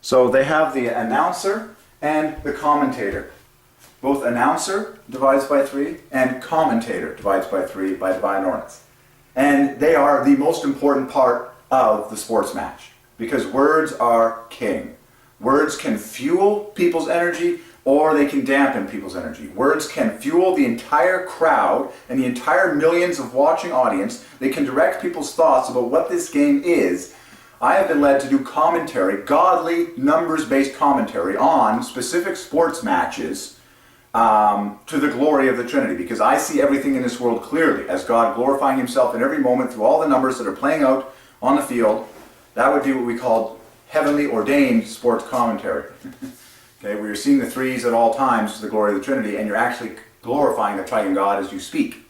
So they have the announcer and the commentator. Both announcer divides by 3 and commentator divides by 3 by Divine Ordinance. And they are the most important part of the sports match because words are king. Words can fuel people's energy or they can dampen people's energy. Words can fuel the entire crowd and the entire millions of watching audience. They can direct people's thoughts about what this game is. I have been led to do commentary, godly, numbers-based commentary on specific sports matches to the glory of the Trinity, because I see everything in this world clearly as God glorifying himself in every moment through all the numbers that are playing out on the field. That would be what we call heavenly ordained sports commentary. Okay, where you're seeing the threes at all times to the glory of the Trinity, and you're actually glorifying the Triune God as you speak.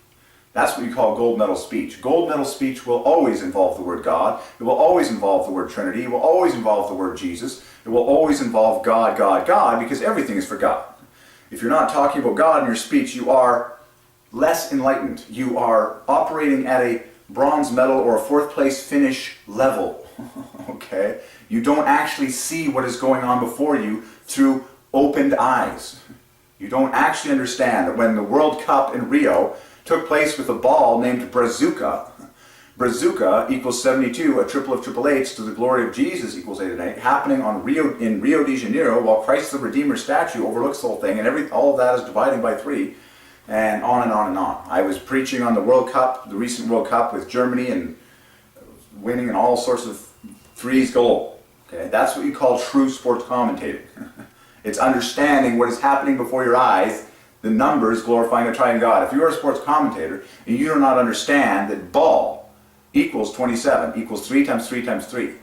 That's what you call gold medal speech. Gold medal speech will always involve the word God. It will always involve the word Trinity. It will always involve the word Jesus. It will always involve God, God, God, because everything is for God. If you're not talking about God in your speech, you are less enlightened. You are operating at a bronze medal or a 4th place finish level. Okay? You don't actually see what is going on before you through opened eyes. You don't actually understand that when the World Cup in Rio took place with a ball named Brazuca. Brazuca equals 72, a triple of triple eights to the glory of Jesus equals 8 and 8, happening in Rio de Janeiro while Christ the Redeemer statue overlooks the whole thing, and all of that is dividing by 3, and on and on and on. I was preaching on the World Cup, the recent World Cup with Germany, and winning in all sorts of threes goal. Okay, that's what you call true sports commentating. It's understanding what is happening before your eyes, the numbers glorifying the Triune God. If you are a sports commentator and you do not understand that ball equals 27 equals 3 times 3 times 3,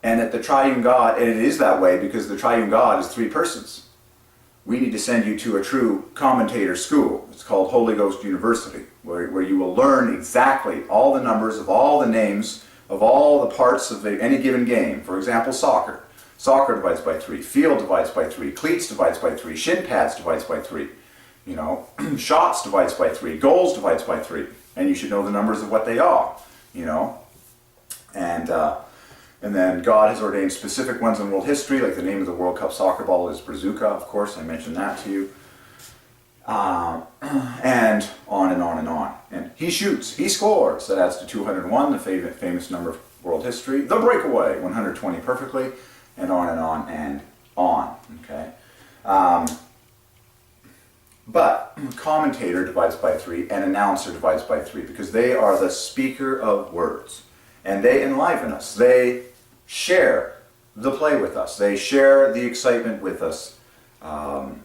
and that the Triune God, and it is that way because the Triune God is 3 persons, we need to send you to a true commentator school. It's called Holy Ghost University, where you will learn exactly all the numbers of all the names of all the parts of any given game. For example, soccer. Soccer divides by 3, field divides by 3, cleats divides by 3, shin pads divides by 3, shots divides by 3, goals divides by 3, and you should know the numbers of what they are, and then God has ordained specific ones in world history, like the name of the World Cup soccer ball is Brazuca, of course, I mentioned that to you, and on and on and on. And he shoots, he scores, that adds to 201, the famous number of world history, the breakaway, 120 perfectly, and on and on and on, okay? But commentator divides by 3 and announcer divides by 3 because they are the speaker of words. And they enliven us. They share the play with us. They share the excitement with us. Enough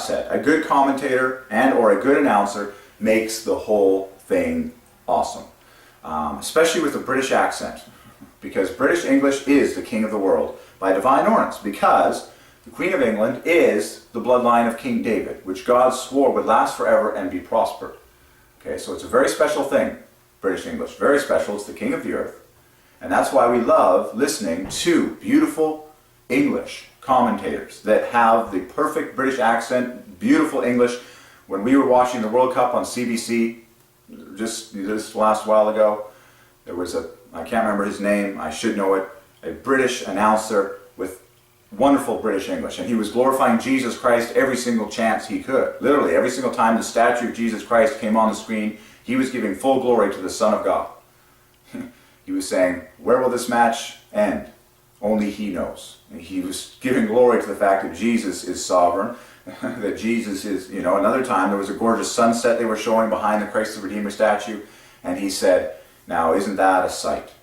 said. A good commentator and or a good announcer makes the whole thing awesome. Especially with a British accent. Because British English is the king of the world by divine ordinance, because the Queen of England is the bloodline of King David, which God swore would last forever and be prospered. Okay, so it's a very special thing, British English, very special. It's the king of the earth, and that's why we love listening to beautiful English commentators that have the perfect British accent, beautiful English. When we were watching the World Cup on CBC just this last while ago, there was I can't remember his name, I should know it, a British announcer with wonderful British English. And he was glorifying Jesus Christ every single chance he could. Literally, every single time the statue of Jesus Christ came on the screen, he was giving full glory to the Son of God. He was saying, where will this match end? Only he knows. And he was giving glory to the fact that Jesus is sovereign, that Jesus is, another time there was a gorgeous sunset they were showing behind the Christ the Redeemer statue, and he said, now, isn't that a sight?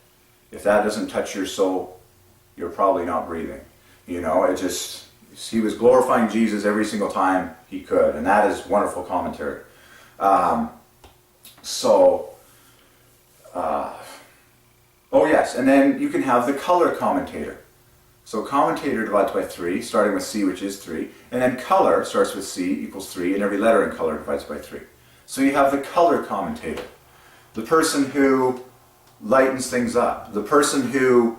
If that doesn't touch your soul, you're probably not breathing. He was glorifying Jesus every single time he could, and that is wonderful commentary. Oh yes, and then you can have the color commentator. So commentator divides by 3, starting with C, which is 3, and then color starts with C equals 3, and every letter in color divides by 3. So you have the color commentator. The person who lightens things up. The person who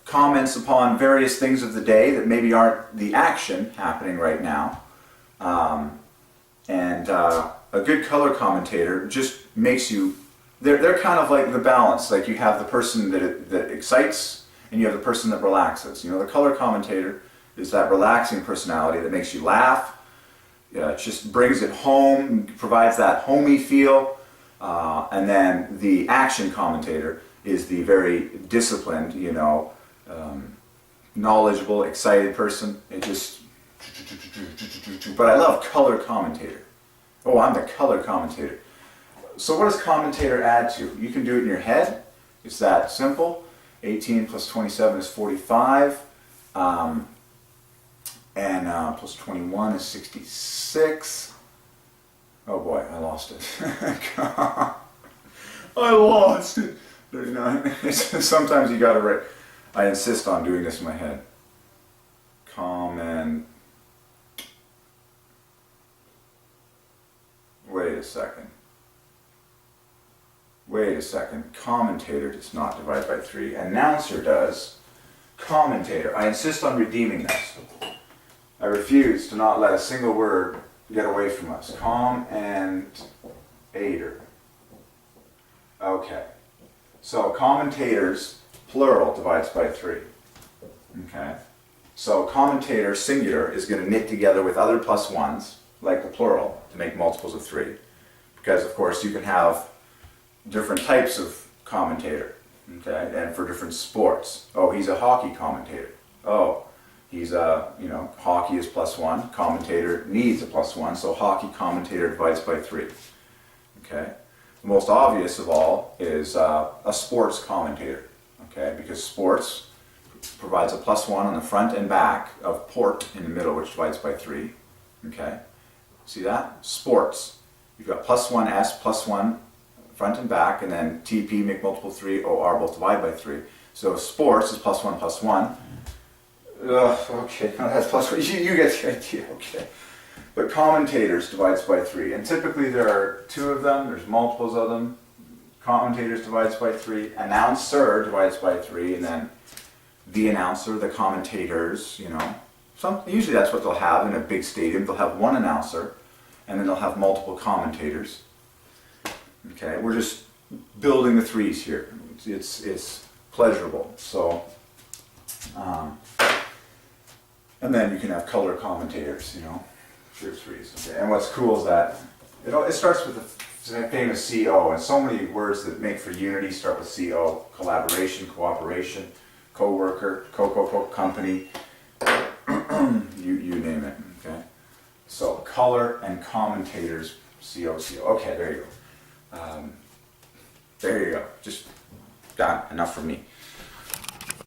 comments upon various things of the day that maybe aren't the action happening right now. A good color commentator just makes you they're kind of like the balance. Like you have the person that excites, and you have the person that relaxes. You know, the color commentator is that relaxing personality that makes you laugh. It just brings it home, provides that homey feel. And then the action commentator is the very disciplined, you know, knowledgeable, excited person. It just, but I love color commentator. Oh, I'm the color commentator. So what does commentator add to? You can do it in your head. It's that simple. 18 plus 27 is 45. And plus 21 is 66. Oh boy, I lost it. I lost it. 39. Sometimes you gotta write. I insist on doing this in my head. Wait a second. Commentator does not divide by 3. Announcer does. Commentator. I insist on redeeming this. I refuse to not let a single word get away from us. Commentator. Okay. So commentators, plural, divides by 3. Okay. So commentator, singular, is going to knit together with other plus ones, like the plural, to make multiples of 3. Because, of course, you can have different types of commentator, okay, and for different sports. Oh, he's a hockey commentator. Oh, he's a, you know, hockey is plus 1. Commentator needs a plus 1, so hockey commentator divides by 3. Okay. The most obvious of all is a sports commentator. Okay, because sports provides a plus 1 on the front and back of port in the middle, which divides by 3. Okay. See that? Sports. You've got plus 1s, plus 1 front and back, and then TP, make multiple 3, OR, both divide by 3. So sports is plus 1, plus 1. Okay, no, that's plus 1. You get the idea, okay. But commentators divides by 3, and typically there are 2 of them, there's multiples of them. Commentators divides by 3, announcer divides by 3, and then the announcer, the commentators, you know. Usually that's what they'll have in a big stadium. They'll have one announcer, and then they'll have multiple commentators. Okay, we're just building the 3s here. It's pleasurable. So, and then you can have color commentators, you know, for 3s. Okay. And what's cool is that it starts with the famous CO, and so many words that make for unity start with CO: collaboration, cooperation, co-worker, company. you name it. Okay. So color and commentators, CO. Okay, there you go. There you go. Just done. Enough for me.